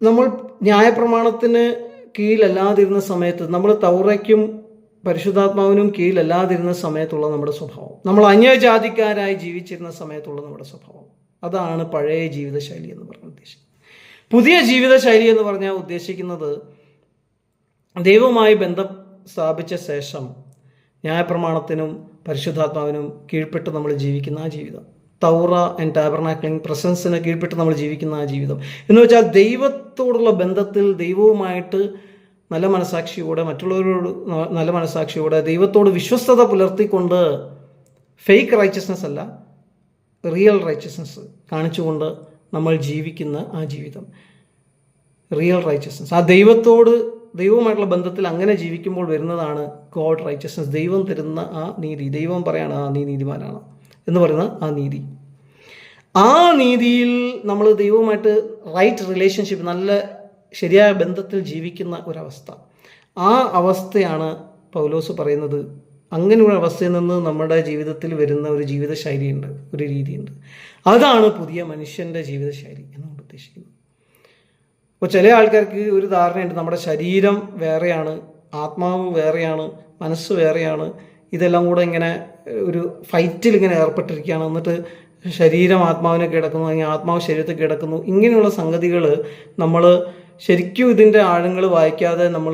നമ്മൾ ന്യായപ്രമാണത്തിന് കീഴിലല്ലാതിരുന്ന സമയത്ത്, നമ്മൾ തൗറയ്ക്കും പരിശുദ്ധാത്മാവിനും കീഴിലല്ലാതിരുന്ന സമയത്തുള്ള നമ്മുടെ സ്വഭാവം, നമ്മൾ അന്യജാതിക്കാരായി ജീവിച്ചിരുന്ന സമയത്തുള്ള നമ്മുടെ സ്വഭാവം, അതാണ് പഴയ ജീവിതശൈലി എന്ന് പറഞ്ഞാൽ ഉദ്ദേശിക്കുന്നത്. പുതിയ ജീവിതശൈലി എന്ന് പറഞ്ഞാൽ ഉദ്ദേശിക്കുന്നത് ദൈവവുമായി ബന്ധം സ്ഥാപിച്ച ശേഷം ന്യായപ്രമാണത്തിനും പരിശുദ്ധാത്മാവിനും കീഴ്പ്പെട്ട് നമ്മൾ ജീവിക്കുന്ന ആ ജീവിതം, തൗറ ആൻഡ് ടാബർനാക്കിളിംഗ് പ്രസൻസിന് കീഴ്പ്പെട്ട് നമ്മൾ ജീവിക്കുന്ന ആ ജീവിതം എന്ന് വെച്ചാൽ ദൈവത്തോടുള്ള ബന്ധത്തിൽ ദൈവവുമായിട്ട് നല്ല മനസാക്ഷിയോടെ, മറ്റുള്ളവരോട് നല്ല മനസാക്ഷിയോടെ, ദൈവത്തോട് വിശ്വസ്തത പുലർത്തിക്കൊണ്ട്, ഫേക്ക് റൈച്ചസ്നെസ് അല്ല റിയൽ റൈച്ചസ്നെസ് കാണിച്ചുകൊണ്ട് നമ്മൾ ജീവിക്കുന്ന ആ ജീവിതം, റിയൽ റൈച്ചസ്നെസ്. ആ ദൈവവുമായിട്ടുള്ള ബന്ധത്തിൽ അങ്ങനെ ജീവിക്കുമ്പോൾ വരുന്നതാണ് ഗോഡ് റൈച്ചസ്നെസ്, ദൈവം തരുന്ന ആ നീതി. ദൈവം പറയാണ് നീ നീതിമാനാണ് എന്ന് പറയുന്ന ആ നീതി. ആ നീതിയിൽ നമ്മൾ ദൈവവുമായിട്ട് റൈറ്റ് റിലേഷൻഷിപ്പ്, നല്ല ശരിയായ ബന്ധത്തിൽ ജീവിക്കുന്ന ഒരവസ്ഥ, ആ അവസ്ഥയാണ് പൗലോസ് പറയുന്നത്. അങ്ങനെ ഒരു അവസ്ഥയിൽ നിന്ന് നമ്മുടെ ജീവിതത്തിൽ വരുന്ന ഒരു ജീവിതശൈലിയുണ്ട്, ഒരു രീതിയുണ്ട്. അതാണ് പുതിയ മനുഷ്യൻ്റെ ജീവിതശൈലി എന്നാണ് ഉദ്ദേശിക്കുന്നത്. അപ്പോൾ ചില ആൾക്കാർക്ക് ഒരു ധാരണയുണ്ട്, നമ്മുടെ ശരീരം വേറെയാണ്, ആത്മാവ് വേറെയാണ്, മനസ്സ് വേറെയാണ്, ഇതെല്ലാം കൂടെ ഇങ്ങനെ ഒരു ഫൈറ്റിൽ ഇങ്ങനെ ഏർപ്പെട്ടിരിക്കുകയാണ്. എന്നിട്ട് ശരീരം ആത്മാവിനെ കിടക്കുന്നു, അല്ലെങ്കിൽ ആത്മാവ് ശരീരത്തിൽ കിടക്കുന്നു. ഇങ്ങനെയുള്ള സംഗതികൾ നമ്മൾ ശരിക്കും ഇതിൻ്റെ ആഴങ്ങൾ വായിക്കാതെ നമ്മൾ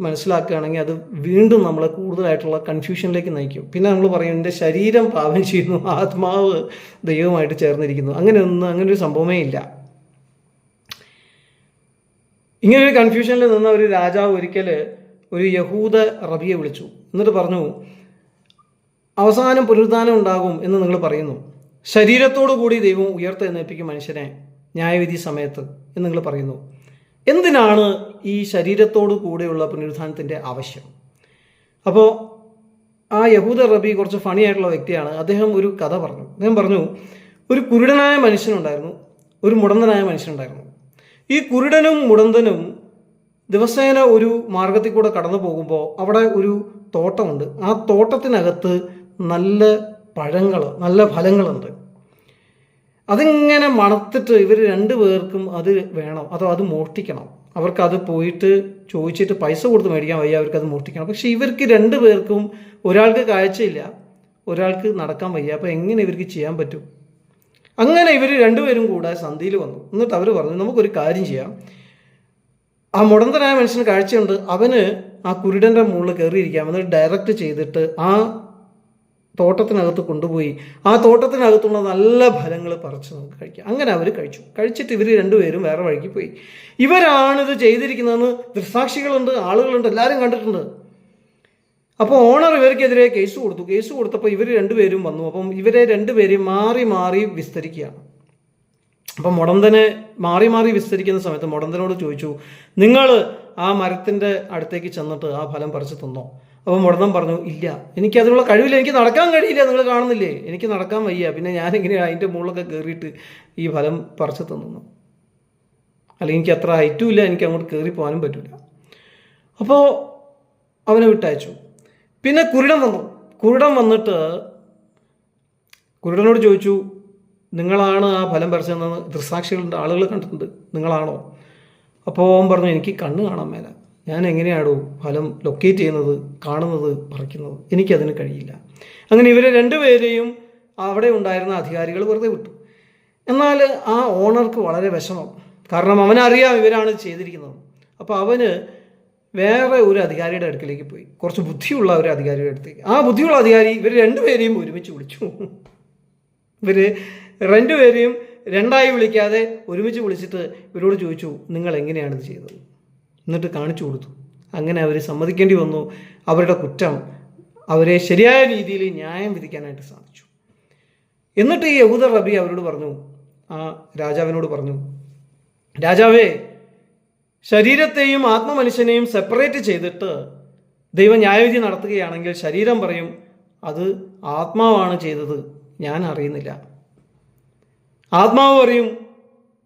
മനസ്സിലാക്കുകയാണെങ്കിൽ അത് വീണ്ടും നമ്മളെ കൂടുതലായിട്ടുള്ള കൺഫ്യൂഷനിലേക്ക് നയിക്കും. പിന്നെ നമ്മൾ പറയും എൻ്റെ ശരീരം പാപം ചെയ്യുന്നു, ആത്മാവ് ദൈവമായിട്ട് ചേർന്നിരിക്കുന്നു. അങ്ങനെയൊരു സംഭവമേ ഇല്ല. ഇങ്ങനൊരു കൺഫ്യൂഷനിൽ നിന്ന ഒരു രാജാവ് ഒരിക്കൽ ഒരു യഹൂദ റബിയെ വിളിച്ചു. എന്നിട്ട് പറഞ്ഞു, അവസാനം പുനരുദ്ധാനം ഉണ്ടാകും എന്ന് നിങ്ങൾ പറയുന്നു, ശരീരത്തോടു കൂടി ദൈവം ഉയർത്തെഴുന്നേൽപ്പിക്കും മനുഷ്യനെ ന്യായവിധി സമയത്ത് എന്ന് നിങ്ങൾ പറയുന്നു. എന്തിനാണ് ഈ ശരീരത്തോടു കൂടെയുള്ള പുനരുദ്ധാനത്തിൻ്റെ ആവശ്യം? അപ്പോൾ ആ യഹൂദ റബി കുറച്ച് ഫണി ആയിട്ടുള്ള വ്യക്തിയാണ്. അദ്ദേഹം ഒരു കഥ പറഞ്ഞു. അദ്ദേഹം പറഞ്ഞു, ഒരു കുരുടനായ മനുഷ്യനുണ്ടായിരുന്നു, ഒരു മുടന്തനായ മനുഷ്യനുണ്ടായിരുന്നു. ഈ കുരുടനും മുടന്തനും ദിവസേന ഒരു മാർഗത്തിൽ കൂടെ കടന്നു പോകുമ്പോൾ അവിടെ ഒരു തോട്ടമുണ്ട്. ആ തോട്ടത്തിനകത്ത് നല്ല പഴങ്ങൾ, നല്ല ഫലങ്ങളുണ്ട്. അതിങ്ങനെ മണത്തിട്ട് ഇവർ രണ്ടുപേർക്കും അത് വേണം, അതോ അത് മോഷ്ടിക്കണം. അവർക്കത് പോയിട്ട് ചോദിച്ചിട്ട് പൈസ കൊടുത്ത് മേടിക്കാൻ വയ്യ, അവർക്കത് മോഷ്ടിക്കണം. പക്ഷെ ഇവർക്ക് രണ്ടുപേർക്കും, ഒരാൾക്ക് കാഴ്ചയില്ല, ഒരാൾക്ക് നടക്കാൻ വയ്യ. അപ്പോൾ എങ്ങനെ ഇവർക്ക് ചെയ്യാൻ പറ്റും? അങ്ങനെ ഇവർ രണ്ടുപേരും കൂടെ സന്ധിയിൽ വന്നു. എന്നിട്ട് അവർ പറഞ്ഞു, നമുക്കൊരു കാര്യം ചെയ്യാം. ആ മുടന്തനായ മനുഷ്യന് കാഴ്ചയുണ്ട്, അവന് ആ കുരുടൻ്റെ മുകളിൽ കയറിയിരിക്കാം, എന്നിട്ട് ഡയറക്റ്റ് ചെയ്തിട്ട് ആ തോട്ടത്തിനകത്ത് കൊണ്ടുപോയി ആ തോട്ടത്തിനകത്തുള്ള നല്ല ഫലങ്ങൾ പറിച്ച് നമുക്ക് കഴിക്കാം. അങ്ങനെ അവർ കഴിച്ചിട്ട് ഇവർ രണ്ടുപേരും വേറെ വഴിക്ക് പോയി. ഇവരാണിത് ചെയ്തിരിക്കുന്നതെന്ന് ദൃക്സാക്ഷികളുണ്ട്, ആളുകളുണ്ട്, എല്ലാവരും കണ്ടിട്ടുണ്ട്. അപ്പോൾ ഓണർ ഇവർക്കെതിരെ കേസ് കൊടുത്തപ്പോൾ ഇവർ രണ്ടുപേരും വന്നു. അപ്പം ഇവരെ രണ്ടുപേരും മാറി മാറി വിസ്തരിക്കുകയാണ്. അപ്പം മുടന്തനെ മാറി വിസ്തരിക്കുന്ന സമയത്ത് മുടന്തനോട് ചോദിച്ചു, നിങ്ങൾ ആ മരത്തിൻ്റെ അടുത്തേക്ക് ചെന്നിട്ട് ആ ഫലം പറിച്ച് തിന്നോ? അപ്പോൾ മുടന്തൻ പറഞ്ഞു, ഇല്ല, എനിക്കതിനുള്ള കഴിവില്ല, എനിക്ക് നടക്കാൻ കഴിയില്ല, നിങ്ങൾ കാണുന്നില്ലേ, എനിക്ക് നടക്കാൻ വയ്യ, പിന്നെ ഞാനെങ്ങനെയാണ് അതിൻ്റെ മുകളിലൊക്കെ കയറിയിട്ട് ഈ ഫലം പറിച്ച് തിന്നു? അല്ലെങ്കിൽ എനിക്ക് അത്ര ഹൈറ്റും ഇല്ല, എനിക്ക് അങ്ങോട്ട് കയറി പോകാനും പറ്റില്ല. അപ്പോൾ അവനെ വിട്ടയച്ചു. പിന്നെ കുരുടൻ വന്നിട്ട് കുരുടനോട് ചോദിച്ചു, നിങ്ങളാണ് ആ ഫലം പറിച്ചതെന്ന് ദൃക്സാക്ഷികളുണ്ട്, ആളുകൾ കണ്ടിട്ടുണ്ട്, നിങ്ങളാണോ? അപ്പോൾ അവൻ പറഞ്ഞു, എനിക്ക് കണ്ണ് കാണാൻ മേല, ഞാൻ എങ്ങനെയാണോ ഫലം ലൊക്കേറ്റ് ചെയ്യുന്നത്, കാണുന്നത്, പറിക്കുന്നത്, എനിക്കതിന് കഴിയില്ല. അങ്ങനെ ഇവരെ രണ്ടുപേരെയും അവിടെ ഉണ്ടായിരുന്ന അധികാരികൾ വെറുതെ വിട്ടു. എന്നാൽ ആ ഓണർക്ക് വളരെ വിഷമം, കാരണം അവനറിയാം ഇവരാണ് ചെയ്തിരിക്കുന്നത്. അപ്പോൾ അവന് വേറെ ഒരു അധികാരിയുടെ അടുക്കിലേക്ക് പോയി, കുറച്ച് ബുദ്ധിയുള്ള ഒരു അധികാരിയുടെ അടുത്തേക്ക്. ആ ബുദ്ധിയുള്ള അധികാരി ഇവർ രണ്ടുപേരെയും ഒരുമിച്ച് വിളിച്ചു. ഇവർ രണ്ടുപേരെയും രണ്ടായി വിളിക്കാതെ ഒരുമിച്ച് വിളിച്ചിട്ട് ഇവരോട് ചോദിച്ചു, നിങ്ങൾ എങ്ങനെയാണ് ഇത് ചെയ്തത്? എന്നിട്ട് കാണിച്ചു കൊടുത്തു. അങ്ങനെ അവർ സമ്മതിക്കേണ്ടി വന്നു. അവരുടെ കുറ്റം, അവരെ ശരിയായ രീതിയിൽ ന്യായം വിധിക്കാനായിട്ട് സാധിച്ചു. എന്നിട്ട് ഈ യഹൂദ റബി അവരോട് പറഞ്ഞു, ആ രാജാവിനോട് പറഞ്ഞു, രാജാവേ, ശരീരത്തെയും ആത്മമനുഷ്യനെയും സെപ്പറേറ്റ് ചെയ്തിട്ട് ദൈവം ന്യായവിധി നടത്തുകയാണെങ്കിൽ ശരീരം പറയും, അത് ആത്മാവാണ് ചെയ്തത്, ഞാൻ അറിയുന്നില്ല. ആത്മാവ് പറയും,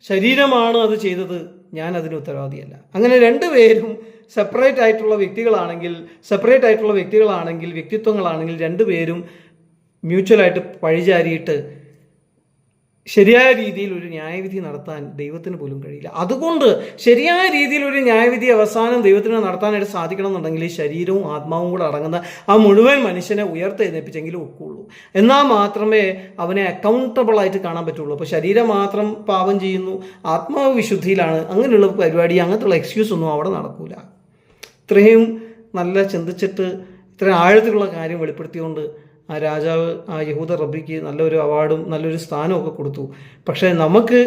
ശരീരമാണ് അത് ചെയ്തത്, ഞാൻ അതിന് ഉത്തരവാദിയല്ല. അങ്ങനെ രണ്ടുപേരും സെപ്പറേറ്റ് ആയിട്ടുള്ള വ്യക്തികളാണെങ്കിൽ വ്യക്തിത്വങ്ങളാണെങ്കിൽ രണ്ടുപേരും മ്യൂച്വലായിട്ട് പഴിചാരിയിട്ട് ശരിയായ രീതിയിൽ ഒരു ന്യായവിധി നടത്താൻ ദൈവത്തിന് പോലും കഴിയില്ല. അതുകൊണ്ട് ശരിയായ രീതിയിൽ ഒരു ന്യായവിധി അവസാനം ദൈവത്തിന് നടത്താനായിട്ട് സാധിക്കണം എന്നുണ്ടെങ്കിൽ ശരീരവും ആത്മാവും കൂടെ അടങ്ങുന്ന ആ മുഴുവൻ മനുഷ്യനെ ഉയർത്തെഴുന്നേൽപ്പിച്ചെങ്കിലും ഒക്കുള്ളൂ. എന്നാൽ മാത്രമേ അവനെ അക്കൗണ്ടബിൾ ആയിട്ട് കാണാൻ പറ്റുള്ളൂ. അപ്പോൾ ശരീരം മാത്രം പാപം ചെയ്യുന്നു, ആത്മാവ് വിശുദ്ധിയിലാണ്, അങ്ങനെയുള്ള പരിപാടി, അങ്ങനത്തെയുള്ള എക്സ്ക്യൂസ് ഒന്നും അവിടെ നടക്കൂല. ഇത്രയും നല്ല ചിന്തിച്ചിട്ട് ഇത്ര ആഴത്തിലുള്ള കാര്യം വെളിപ്പെടുത്തിക്കൊണ്ട് ആ രാജാവ് ആ യഹൂദ റബ്ബിക്ക് നല്ലൊരു അവാർഡും നല്ലൊരു സ്ഥാനമൊക്കെ കൊടുത്തു. പക്ഷേ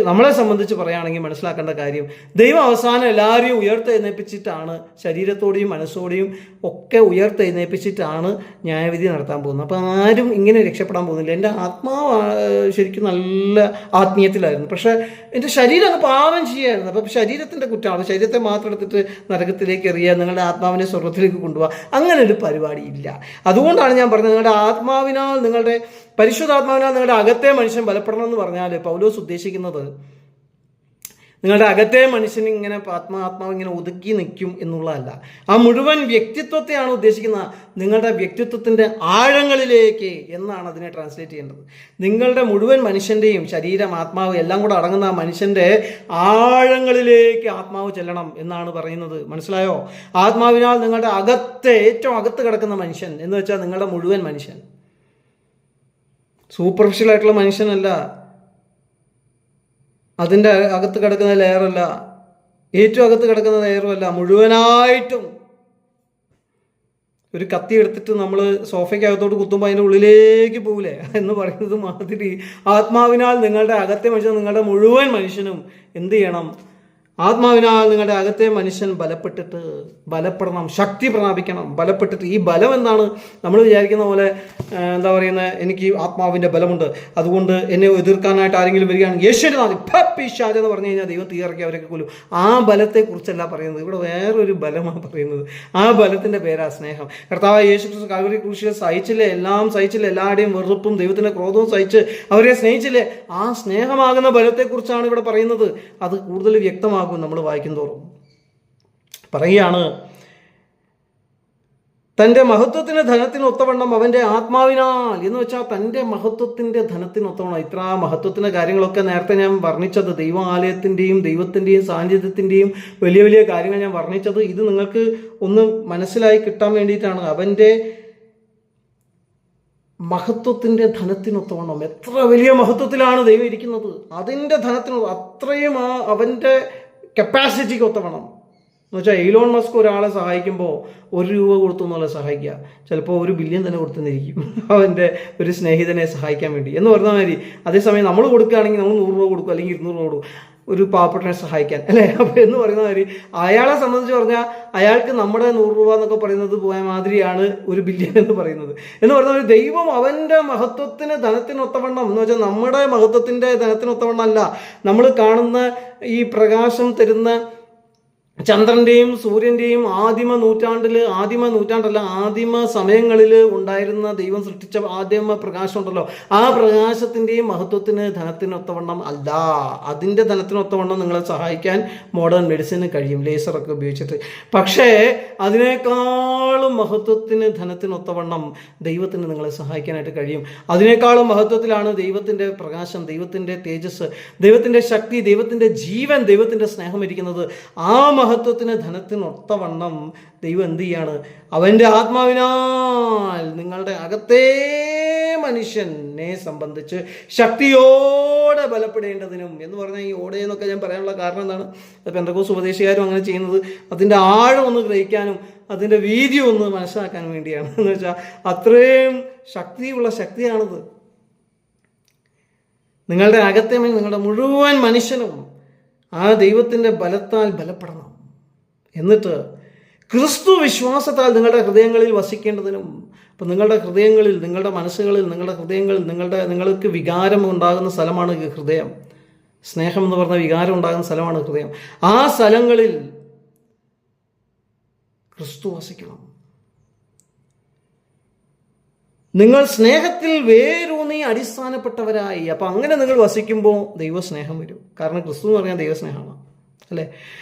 നമ്മളെ സംബന്ധിച്ച് പറയുകയാണെങ്കിൽ മനസ്സിലാക്കേണ്ട കാര്യം, ദൈവം അവസാനം എല്ലാവരെയും ഉയർത്തെഴുന്നേൽപ്പിച്ചിട്ടാണ്, ശരീരത്തോടെയും മനസ്സോടെയും ഒക്കെ ഉയർത്തെഴുന്നേൽപ്പിച്ചിട്ടാണ് ന്യായവിധി നടത്താൻ പോകുന്നത്. അപ്പോൾ ആരും ഇങ്ങനെ രക്ഷപ്പെടാൻ പോകുന്നില്ല. എൻ്റെ ആത്മാവ് ശരിക്കും നല്ല ആത്മീയത്തിലായിരുന്നു, പക്ഷേ എൻ്റെ ശരീരം അങ്ങ് പാപം ചെയ്യായിരുന്നു. അപ്പം ശരീരത്തിൻ്റെ കുറ്റമാണ്, ശരീരത്തെ മാത്രം എടുത്തിട്ട് നരകത്തിലേക്ക് എറിയുക, നിങ്ങളുടെ ആത്മാവിനെ സ്വർഗത്തിലേക്ക് കൊണ്ടുപോകുക, അങ്ങനെ ഒരു പരിപാടി ഇല്ല. അതുകൊണ്ടാണ് ഞാൻ പറഞ്ഞത്, നിങ്ങളുടെ ആത്മാവിനാൽ, നിങ്ങളുടെ പരിശുദ്ധാത്മാവിനാൽ നിങ്ങളുടെ അകത്തെ മനുഷ്യൻ ബലപ്പെടണം എന്ന് പറഞ്ഞാൽ പൗലോസ് ഉദ്ദേശിക്കുന്നത് നിങ്ങളുടെ അകത്തെ മനുഷ്യന് ഇങ്ങനെ ആത്മാവ് ഇങ്ങനെ ഒതുക്കി നിൽക്കും എന്നുള്ളതല്ല. ആ മുഴുവൻ വ്യക്തിത്വത്തെയാണ് ഉദ്ദേശിക്കുന്നത്. നിങ്ങളുടെ വ്യക്തിത്വത്തിൻ്റെ ആഴങ്ങളിലേക്ക് എന്നാണ് അതിനെ ട്രാൻസ്ലേറ്റ് ചെയ്യേണ്ടത്. നിങ്ങളുടെ മുഴുവൻ മനുഷ്യൻ്റെയും ശരീരം, ആത്മാവ് എല്ലാം കൂടെ അടങ്ങുന്ന ആ മനുഷ്യൻ്റെ ആഴങ്ങളിലേക്ക് ആത്മാവ് ചെല്ലണം എന്നാണ് പറയുന്നത്. മനസ്സിലായോ? ആത്മാവിനാൽ നിങ്ങളുടെ ഏറ്റവും അകത്ത് കിടക്കുന്ന മനുഷ്യൻ എന്ന് വെച്ചാൽ നിങ്ങളുടെ മുഴുവൻ മനുഷ്യൻ, സൂപ്പർഫിഷ്യൽ ആയിട്ടുള്ള മനുഷ്യനല്ല, അതിൻ്റെ അകത്ത് കിടക്കുന്ന ലെയറല്ല, ഏറ്റവും അകത്ത് കിടക്കുന്ന ലെയറുമല്ല, മുഴുവനായിട്ടും. ഒരു കത്തി എടുത്തിട്ട് നമ്മൾ സോഫയ്ക്കകത്തോട്ട് കുത്തുമ്പോൾ അതിൻ്റെ ഉള്ളിലേക്ക് പോകില്ലേ എന്ന് പറയുന്നത് മാതിരി ആത്മാവിനാൽ നിങ്ങളുടെ അകത്തെ മനുഷ്യൻ, നിങ്ങളുടെ മുഴുവൻ മനുഷ്യനും എന്ത് ചെയ്യണം? ആത്മാവിനാൽ നിങ്ങളുടെ അകത്തെ മനുഷ്യൻ ബലപ്പെടണം, ശക്തി പ്രാപിക്കണം, ബലപ്പെട്ടിട്ട്. ഈ ബലം എന്താണ്? നമ്മൾ വിചാരിക്കുന്ന പോലെ എന്താ പറയുന്നത്, എനിക്ക് ആത്മാവിൻ്റെ ബലമുണ്ട്, അതുകൊണ്ട് എന്നെ എതിർക്കാനായിട്ട് ആരെങ്കിലും വരികയാണെങ്കിൽ യേശുവിൻ്റെ നാമത്തിൽ പിശാച് എന്ന് പറഞ്ഞു കഴിഞ്ഞാൽ ദൈവം തീയിറക്കി അവരൊക്കെ കൊല്ലും. ആ ബലത്തെക്കുറിച്ചല്ല പറയുന്നത്. ഇവിടെ വേറൊരു ബലമാണ് പറയുന്നത്. ആ ബലത്തിൻ്റെ പേരാ സ്നേഹം. കർത്താവായ യേശു ക്രിസ്തു കാൽവരി ക്രൂശിൽ സഹിച്ചില്ലേ, എല്ലാം സഹിച്ചില്ലേ, എല്ലാവരുടെയും വെറുപ്പും ദൈവത്തിൻ്റെ ക്രോധവും സഹിച്ച് അവരെ സ്നേഹിച്ചില്ലേ. ആ സ്നേഹമാകുന്ന ബലത്തെക്കുറിച്ചാണ് ഇവിടെ പറയുന്നത്. അത് കൂടുതൽ വ്യക്തമാകും നമ്മൾ വായിക്കും തോറും. പറയുകയാണ്, തൻ്റെ മഹത്വത്തിന് ധനത്തിനൊത്തവണ്ണം അവൻ്റെ ആത്മാവിനാൽ എന്ന് വെച്ചാൽ തൻ്റെ മഹത്വത്തിൻ്റെ ധനത്തിനൊത്തവണ്ണം. ഇത്ര മഹത്വത്തിൻ്റെ കാര്യങ്ങളൊക്കെ നേരത്തെ ഞാൻ വർണ്ണിച്ചത്, ദൈവാലയത്തിൻ്റെയും ദൈവത്തിൻ്റെയും സാന്നിധ്യത്തിൻ്റെയും വലിയ വലിയ കാര്യങ്ങൾ ഞാൻ വർണ്ണിച്ചത് ഇത് നിങ്ങൾക്ക് ഒന്ന് മനസ്സിലായി കിട്ടാൻ വേണ്ടിയിട്ടാണ്. അവൻ്റെ മഹത്വത്തിൻ്റെ ധനത്തിനൊത്തവണ്ണം. എത്ര വലിയ മഹത്വത്തിലാണ് ദൈവം ഇരിക്കുന്നത്, അതിൻ്റെ ധനത്തിന് അത്രയും അവൻ്റെ കപ്പാസിറ്റിക്ക് ഒത്തവണ്ണം. എന്ന് വെച്ചാൽ എയിലോൺ മസ്ക് ഒരാളെ സഹായിക്കുമ്പോൾ 1 രൂപ കൊടുത്തു എന്നുള്ള സഹായിക്കുക, ചിലപ്പോൾ 1 ബില്യൺ തന്നെ കൊടുത്തെന്നിരിക്കും അവൻ്റെ ഒരു സ്നേഹിതനെ സഹായിക്കാൻ വേണ്ടി എന്ന് പറഞ്ഞ മാതിരി. അതേസമയം നമ്മൾ കൊടുക്കുകയാണെങ്കിൽ നമ്മൾ 100 രൂപ കൊടുക്കും, അല്ലെങ്കിൽ 200 രൂപ കൊടുക്കും ഒരു പാവപ്പെട്ടനെ സഹായിക്കാൻ, അല്ലേ? അപ്പോൾ എന്ന് പറയുന്ന മാതിരി അയാളെ സംബന്ധിച്ച് പറഞ്ഞാൽ അയാൾക്ക് നമ്മുടെ 100 രൂപ എന്നൊക്കെ പറയുന്നത് പോയ മാതിരിയാണ് 1 ബില്യൺ എന്ന് പറയുന്നത്. എന്ന് പറഞ്ഞാൽ ദൈവം അവൻ്റെ മഹത്വത്തിന് ധനത്തിനൊത്തവണ്ണം എന്ന് വെച്ചാൽ നമ്മുടെ മഹത്വത്തിൻ്റെ ധനത്തിനൊത്തവണ്ണം അല്ല. നമ്മൾ കാണുന്ന ഈ പ്രകാശം തരുന്ന ചന്ദ്രൻ്റെയും സൂര്യൻ്റെയും ആദിമ സമയങ്ങളിൽ ഉണ്ടായിരുന്ന ദൈവം സൃഷ്ടിച്ച ആദിമ പ്രകാശം ഉണ്ടല്ലോ, ആ പ്രകാശത്തിൻ്റെയും മഹത്വത്തിന് ധനത്തിനൊത്തവണ്ണം അല്ല. അതിൻ്റെ ധനത്തിനൊത്തവണ്ണം നിങ്ങളെ സഹായിക്കാൻ മോഡേൺ മെഡിസിന് കഴിയും, ലേസറൊക്കെ ഉപയോഗിച്ചിട്ട്. പക്ഷേ അതിനേക്കാളും മഹത്വത്തിന് ധനത്തിനൊത്തവണ്ണം ദൈവത്തിന് നിങ്ങളെ സഹായിക്കാനായിട്ട് കഴിയും. അതിനേക്കാളും മഹത്വത്തിലാണ് ദൈവത്തിൻ്റെ പ്രകാശം, ദൈവത്തിൻ്റെ തേജസ്, ദൈവത്തിൻ്റെ ശക്തി, ദൈവത്തിൻ്റെ ജീവൻ, ദൈവത്തിൻ്റെ സ്നേഹം ഇരിക്കുന്നത്. ആ മഹത്വത്തിന് ധനത്തിനൊത്തവണ്ണം ദൈവം എന്ത് ചെയ്യാണ്? അവൻ്റെ ആത്മാവിനാൽ നിങ്ങളുടെ അകത്തെ മനുഷ്യനെ സംബന്ധിച്ച് ശക്തിയോടെ ബലപ്പെടേണ്ടതിനും എന്ന് പറഞ്ഞാൽ ഈ ഓടെ എന്നൊക്കെ ഞാൻ പറയാനുള്ള കാരണം എന്താണ്? പെന്തക്കോസ്ത് ഉപദേശിക്കാരും അങ്ങനെ ചെയ്യുന്നത് അതിൻ്റെ ആഴം ഒന്ന് ഗ്രഹിക്കാനും അതിൻ്റെ വീതി ഒന്ന് മനസ്സിലാക്കാനും വേണ്ടിയാണ്. എന്ന് വെച്ചാൽ അത്രയും ശക്തിയാണിത്. നിങ്ങളുടെ അകത്തെ നിങ്ങളുടെ മുഴുവൻ മനുഷ്യനും ആ ദൈവത്തിൻ്റെ ബലത്താൽ ബലപ്പെടണം. എന്നിട്ട് ക്രിസ്തു വിശ്വാസത്താൽ നിങ്ങളുടെ ഹൃദയങ്ങളിൽ വസിക്കേണ്ടതിനും. അപ്പം നിങ്ങളുടെ ഹൃദയങ്ങളിൽ, നിങ്ങളുടെ മനസ്സുകളിൽ, നിങ്ങൾക്ക് വികാരം ഉണ്ടാകുന്ന സ്ഥലമാണ് ഹൃദയം. സ്നേഹം എന്ന് പറഞ്ഞ വികാരം ഉണ്ടാകുന്ന സ്ഥലമാണ് ഹൃദയം. ആ സ്ഥലങ്ങളിൽ ക്രിസ്തു വസിക്കണം. നിങ്ങൾ സ്നേഹത്തിൽ വേരൂന്നി അടിസ്ഥാനപ്പെട്ടവരായി. അപ്പം അങ്ങനെ നിങ്ങൾ വസിക്കുമ്പോൾ ദൈവസ്നേഹം വരും. കാരണം ക്രിസ്തു എന്ന് പറഞ്ഞാൽ ദൈവസ്നേഹമാണ്, അല്ലേ?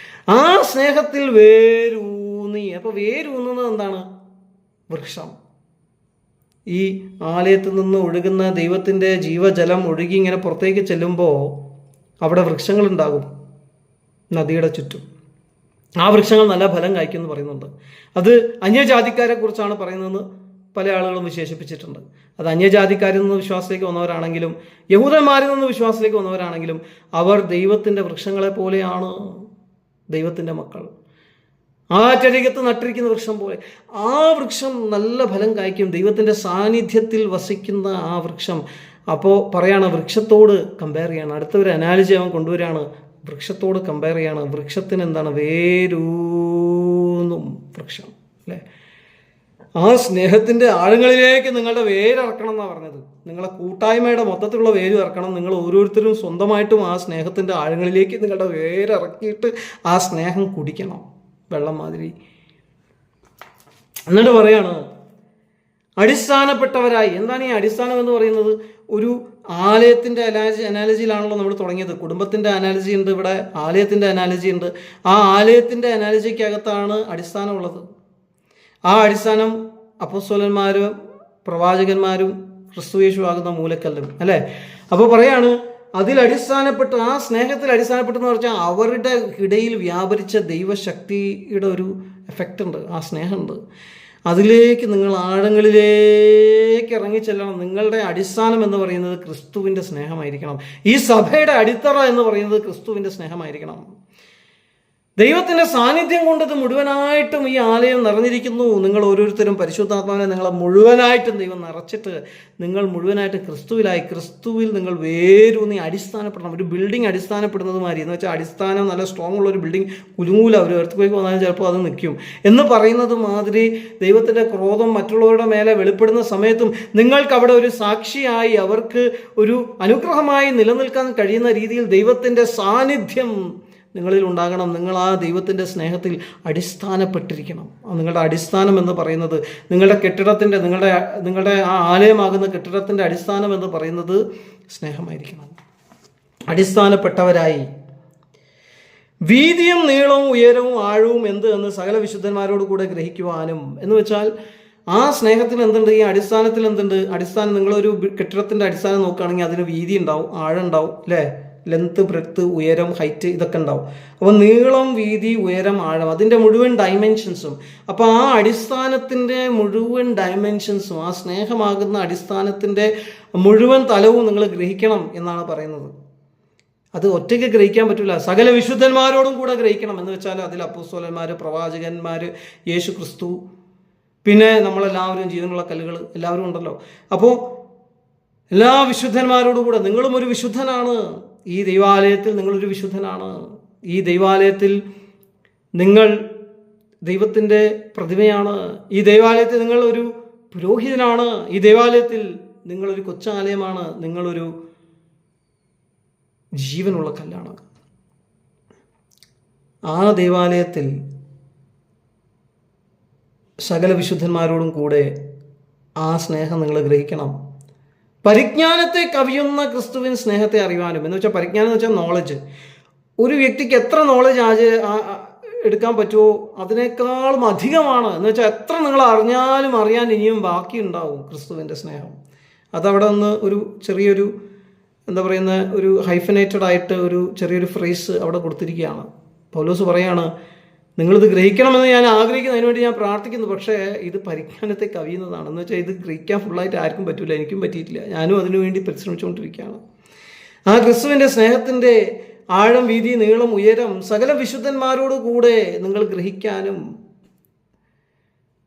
ആ സ്നേഹത്തിൽ വേരൂന്നി. അപ്പോൾ വേരൂന്നുന്നത് എന്താണ്? വൃക്ഷം. ഈ ആലയത്തിൽ നിന്ന് ഒഴുകുന്ന ദൈവത്തിൻ്റെ ജീവജലം ഒഴുകി ഇങ്ങനെ പുറത്തേക്ക് ചെല്ലുമ്പോൾ അവിടെ വൃക്ഷങ്ങളുണ്ടാകും നദിയുടെ ചുറ്റും. ആ വൃക്ഷങ്ങൾ നല്ല ഫലം കായ്ക്കുമെന്ന് പറയുന്നുണ്ട്. അത് അന്യജാതിക്കാരെ കുറിച്ചാണ് പറയുന്നതെന്ന് പല ആളുകളും വിശേഷിപ്പിച്ചിട്ടുണ്ട്. അത് അന്യജാതിക്കാരിൽ നിന്ന് വിശ്വാസത്തിലേക്ക് വന്നവരാണെങ്കിലും യഹൂദന്മാരിൽ നിന്ന് വിശ്വാസത്തിലേക്ക് വന്നവരാണെങ്കിലും അവർ ദൈവത്തിൻ്റെ വൃക്ഷങ്ങളെ പോലെയാണ് ദൈവത്തിൻ്റെ മക്കൾ. ആറ്റരികത്ത് നട്ടിരിക്കുന്ന വൃക്ഷം പോലെ ആ വൃക്ഷം നല്ല ഫലം കായ്ക്കും. ദൈവത്തിൻ്റെ സാന്നിധ്യത്തിൽ വസിക്കുന്ന ആ വൃക്ഷം. അപ്പോൾ പറയാണ് വൃക്ഷത്തോട് കമ്പയർ ചെയ്യാണ്. അടുത്ത ഒരു അനാലജി അവൻ കൊണ്ടുവരികയാണ്. വൃക്ഷത്തോട് കമ്പയർ ചെയ്യാണ്. വൃക്ഷത്തിന് എന്താണ്? വേരൂന്നും വൃക്ഷം അല്ലേ? ആ സ്നേഹത്തിൻ്റെ ആഴങ്ങളിലേക്ക് നിങ്ങളുടെ വേരിറക്കണം എന്നാണ് പറഞ്ഞത്. നിങ്ങളെ കൂട്ടായ്മയുടെ മൊത്തത്തിലുള്ള വേര് ഇറക്കണം. നിങ്ങൾ ഓരോരുത്തരും സ്വന്തമായിട്ടും ആ സ്നേഹത്തിൻ്റെ ആഴങ്ങളിലേക്ക് നിങ്ങളുടെ വേരിറക്കിയിട്ട് ആ സ്നേഹം കുടിക്കണം, വെള്ളം മാതിരി. എന്നിട്ട് പറയാണ് അടിസ്ഥാനപ്പെട്ടവരായി. എന്താണ് ഈ അടിസ്ഥാനം എന്ന് പറയുന്നത്? ഒരു ആലയത്തിൻ്റെ അനാലജിയിലാണല്ലോ നമ്മൾ തുടങ്ങിയത്. കുടുംബത്തിൻ്റെ അനാലജി ഉണ്ട്, ഇവിടെ ആലയത്തിൻ്റെ അനാലജി ഉണ്ട്. ആ ആലയത്തിൻ്റെ അനാലജിക്കകത്താണ് അടിസ്ഥാനമുള്ളത്. ആ അടിസ്ഥാനം അപ്പോസ്തലന്മാരും പ്രവാചകന്മാരും ക്രിസ്തുയേശു ആകുന്ന മൂലക്കല്ലും അല്ലേ? അപ്പോൾ പറയാണ് അതിൽ അടിസ്ഥാനപ്പെട്ട്, ആ സ്നേഹത്തിൽ അടിസ്ഥാനപ്പെട്ടെന്ന് പറഞ്ഞാൽ അവരുടെ ഇടയിൽ വ്യാപരിച്ച ദൈവശക്തിയുടെ ഒരു എഫക്റ്റ് ഉണ്ട്, ആ സ്നേഹമുണ്ട്. അതിലേക്ക് നിങ്ങൾ ആഴങ്ങളിലേക്ക് ഇറങ്ങിച്ചെല്ലണം. നിങ്ങളുടെ അടിസ്ഥാനം എന്ന് പറയുന്നത് ക്രിസ്തുവിൻ്റെ സ്നേഹമായിരിക്കണം. ഈ സഭയുടെ അടിത്തറ എന്ന് പറയുന്നത് ക്രിസ്തുവിൻ്റെ സ്നേഹമായിരിക്കണം. ദൈവത്തിൻ്റെ സാന്നിധ്യം കൊണ്ടത് മുഴുവനായിട്ടും ഈ ആലയം നിറഞ്ഞിരിക്കുന്നു. നിങ്ങൾ ഓരോരുത്തരും പരിശുദ്ധാത്മാവിനെ നിങ്ങളെ മുഴുവനായിട്ടും ദൈവം നിറച്ചിട്ട് നിങ്ങൾ മുഴുവനായിട്ട് ക്രിസ്തുവിലായി, ക്രിസ്തുവിൽ നിങ്ങൾ വേരൂന്നി അടിസ്ഥാനപ്പെടണം. ഒരു ബിൽഡിംഗ് അടിസ്ഥാനപ്പെടുന്നത് മാതിരി എന്ന് വെച്ചാൽ അടിസ്ഥാനം നല്ല സ്ട്രോങ് ഉള്ള ഒരു ബിൽഡിംഗ് കുലുങ്ങൂല, ഒരു എർത്ത് വന്നാലും ചിലപ്പോൾ അത് നിൽക്കും എന്ന് പറയുന്നത് മാതിരി ദൈവത്തിൻ്റെ ക്രോധം മറ്റുള്ളവരുടെ മേലെ വെളിപ്പെടുന്ന സമയത്തും നിങ്ങൾക്ക് അവിടെ ഒരു സാക്ഷിയായി, അവർക്ക് ഒരു അനുഗ്രഹമായി നിലനിൽക്കാൻ കഴിയുന്ന രീതിയിൽ ദൈവത്തിൻ്റെ സാന്നിധ്യം നിങ്ങളിൽ ഉണ്ടാകണം. നിങ്ങൾ ആ ദൈവത്തിൻ്റെ സ്നേഹത്തിൽ അടിസ്ഥാനപ്പെട്ടിരിക്കണം. നിങ്ങളുടെ അടിസ്ഥാനം എന്ന് പറയുന്നത് നിങ്ങളുടെ കെട്ടിടത്തിൻ്റെ, നിങ്ങളുടെ ആ ആലയമാകുന്ന കെട്ടിടത്തിൻ്റെ അടിസ്ഥാനം എന്ന് പറയുന്നത് സ്നേഹമായിരിക്കണം. അടിസ്ഥാനപ്പെട്ടവരായി വീതിയും നീളവും ഉയരവും ആഴവും എന്ത് എന്ന് സകല വിശുദ്ധന്മാരോട് കൂടെ ഗ്രഹിക്കുവാനും എന്ന് വെച്ചാൽ ആ സ്നേഹത്തിൽ എന്തുണ്ട്? ഈ അടിസ്ഥാനത്തിൽ എന്തുണ്ട്? അടിസ്ഥാനം, നിങ്ങളൊരു കെട്ടിടത്തിൻ്റെ അടിസ്ഥാനം നോക്കുകയാണെങ്കിൽ അതിന് വീതി ഉണ്ടാവും, ആഴം ഉണ്ടാവും അല്ലേ? ലെങ്ത്ത്, ബ്രെഡ്ത്ത്, ഉയരം, ഹൈറ്റ് ഇതൊക്കെ ഉണ്ടാവും. അപ്പോൾ നീളം, വീതി, ഉയരം, ആഴം, അതിൻ്റെ മുഴുവൻ ഡയമെൻഷൻസും. അപ്പോൾ ആ അടിസ്ഥാനത്തിൻ്റെ മുഴുവൻ ഡയമെൻഷൻസും, ആ സ്നേഹമാകുന്ന അടിസ്ഥാനത്തിൻ്റെ മുഴുവൻ തലവും നിങ്ങൾ ഗ്രഹിക്കണം എന്നാണ് പറയുന്നത്. അത് ഒറ്റയ്ക്ക് ഗ്രഹിക്കാൻ പറ്റില്ല, സകല വിശുദ്ധന്മാരോടും കൂടെ ഗ്രഹിക്കണം. എന്ന് വെച്ചാൽ അതിൽ അപ്പോസ്തലന്മാർ, പ്രവാചകന്മാർ, യേശു ക്രിസ്തു, പിന്നെ നമ്മളെല്ലാവരും ജീവനുള്ള കല്ലുകൾ എല്ലാവരും ഉണ്ടല്ലോ. അപ്പോൾ എല്ലാ വിശുദ്ധന്മാരോടും കൂടെ നിങ്ങളും ഒരു വിശുദ്ധനാണ്. ഈ ദൈവാലയത്തിൽ നിങ്ങളൊരു വിശുദ്ധനാണ്. ഈ ദൈവാലയത്തിൽ നിങ്ങൾ ദൈവത്തിൻ്റെ പ്രതിമയാണ്. ഈ ദൈവാലയത്തിൽ നിങ്ങൾ ഒരു പുരോഹിതനാണ്. ഈ ദൈവാലയത്തിൽ നിങ്ങളൊരു കൊച്ചാലയമാണ്. നിങ്ങളൊരു ജീവനുള്ള കല്ലാണ്. ആ ദൈവാലയത്തിൽ സകല വിശുദ്ധന്മാരോടും കൂടെ ആ സ്നേഹം നിങ്ങൾ ഗ്രഹിക്കണം. പരിജ്ഞാനത്തെ കവിയുന്ന ക്രിസ്തുവിൻ സ്നേഹത്തെ അറിയുവാനും, എന്ന് വെച്ചാൽ പരിജ്ഞാനം എന്ന് വെച്ചാൽ നോളജ്. ഒരു വ്യക്തിക്ക് എത്ര നോളജ് എടുക്കാൻ പറ്റുമോ അതിനേക്കാളും അധികമാണ്. എന്ന് വെച്ചാൽ എത്ര നിങ്ങൾ അറിഞ്ഞാലും അറിയാൻ ഇനിയും ബാക്കിയുണ്ടാവും ക്രിസ്തുവിൻ്റെ സ്നേഹം. അതവിടെ നിന്ന് ഒരു ചെറിയൊരു എന്താ പറയുന്ന ഒരു ഹൈഫനേറ്റഡ് ആയിട്ട് ഒരു ചെറിയൊരു ഫ്രേസ് അവിടെ കൊടുത്തിരിക്കുകയാണ്. പൗലോസ് പറയാണ്, നിങ്ങളിത് ഗ്രഹിക്കണമെന്ന് ഞാൻ ആഗ്രഹിക്കുന്നു, അതിനുവേണ്ടി ഞാൻ പ്രാർത്ഥിക്കുന്നു. പക്ഷേ ഇത് പരിജ്ഞാനത്തെ കവിയുന്നതാണ്. എന്ന് വെച്ചാൽ ഇത് ഗ്രഹിക്കാൻ ഫുള്ളായിട്ട് ആർക്കും പറ്റില്ല, എനിക്കും പറ്റിയിട്ടില്ല. ഞാനും അതിനുവേണ്ടി പരിശ്രമിച്ചുകൊണ്ടിരിക്കുകയാണ്. ആ ക്രിസ്തുവിൻ്റെ സ്നേഹത്തിൻ്റെ ആഴം, വീതി, നീളം, ഉയരം സകല വിശുദ്ധന്മാരോട് കൂടെ നിങ്ങൾ ഗ്രഹിക്കാനും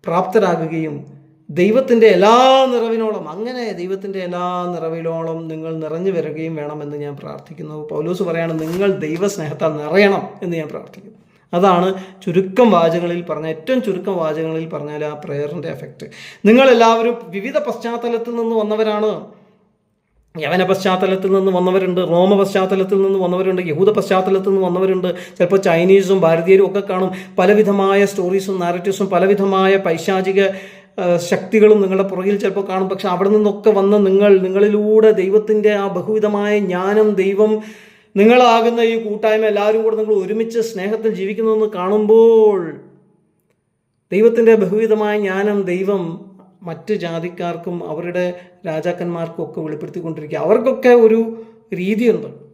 പ്രാപ്തരാകുകയും ദൈവത്തിൻ്റെ എല്ലാ നിറവിനോളം, അങ്ങനെ ദൈവത്തിൻ്റെ എല്ലാ നിറവിനോളം നിങ്ങൾ നിറഞ്ഞു വരികയും വേണമെന്ന് ഞാൻ പ്രാർത്ഥിക്കുന്നു. പൗലോസ് പറയാണ്, നിങ്ങൾ ദൈവസ്നേഹത്താൽ നിറയണം എന്ന് ഞാൻ പ്രാർത്ഥിക്കുന്നു. അതാണ് ചുരുക്കം വാചകങ്ങളിൽ പറഞ്ഞാൽ, ഏറ്റവും ചുരുക്കം വാചകങ്ങളിൽ പറഞ്ഞാൽ ആ പ്രേയറിൻ്റെ എഫക്റ്റ്. നിങ്ങളെല്ലാവരും വിവിധ പശ്ചാത്തലത്തിൽ നിന്ന് വന്നവരാണ്. യവന പശ്ചാത്തലത്തിൽ നിന്ന് വന്നവരുണ്ട്, റോമ പശ്ചാത്തലത്തിൽ നിന്ന് വന്നവരുണ്ട്, യഹൂദ പശ്ചാത്തലത്തിൽ നിന്ന് വന്നവരുണ്ട്, ചിലപ്പോൾ ചൈനീസും ഭാരതീയരും ഒക്കെ കാണും. പലവിധമായ സ്റ്റോറീസും നാരറ്റീവ്സും പലവിധമായ പൈശാചിക ശക്തികളും നിങ്ങളുടെ പുറകിൽ ചിലപ്പോൾ കാണും. പക്ഷെ അവിടെ നിന്നൊക്കെ വന്ന നിങ്ങളിലൂടെ ദൈവത്തിൻ്റെ ആ ബഹുവിധമായ ജ്ഞാനം, ദൈവം നിങ്ങളാകുന്ന ഈ കൂട്ടായ്മ എല്ലാവരും കൂടെ നിങ്ങൾ ഒരുമിച്ച് സ്നേഹത്തിൽ ജീവിക്കുന്നതെന്ന് കാണുമ്പോൾ ദൈവത്തിൻ്റെ ബഹുവിധമായ ജ്ഞാനം, ദൈവം മറ്റ് ജാതിക്കാർക്കും അവരുടെ രാജാക്കന്മാർക്കും ഒക്കെ വെളിപ്പെടുത്തിക്കൊണ്ടിരിക്കുക. അവർക്കൊക്കെ ഒരു രീതിയുണ്ട്.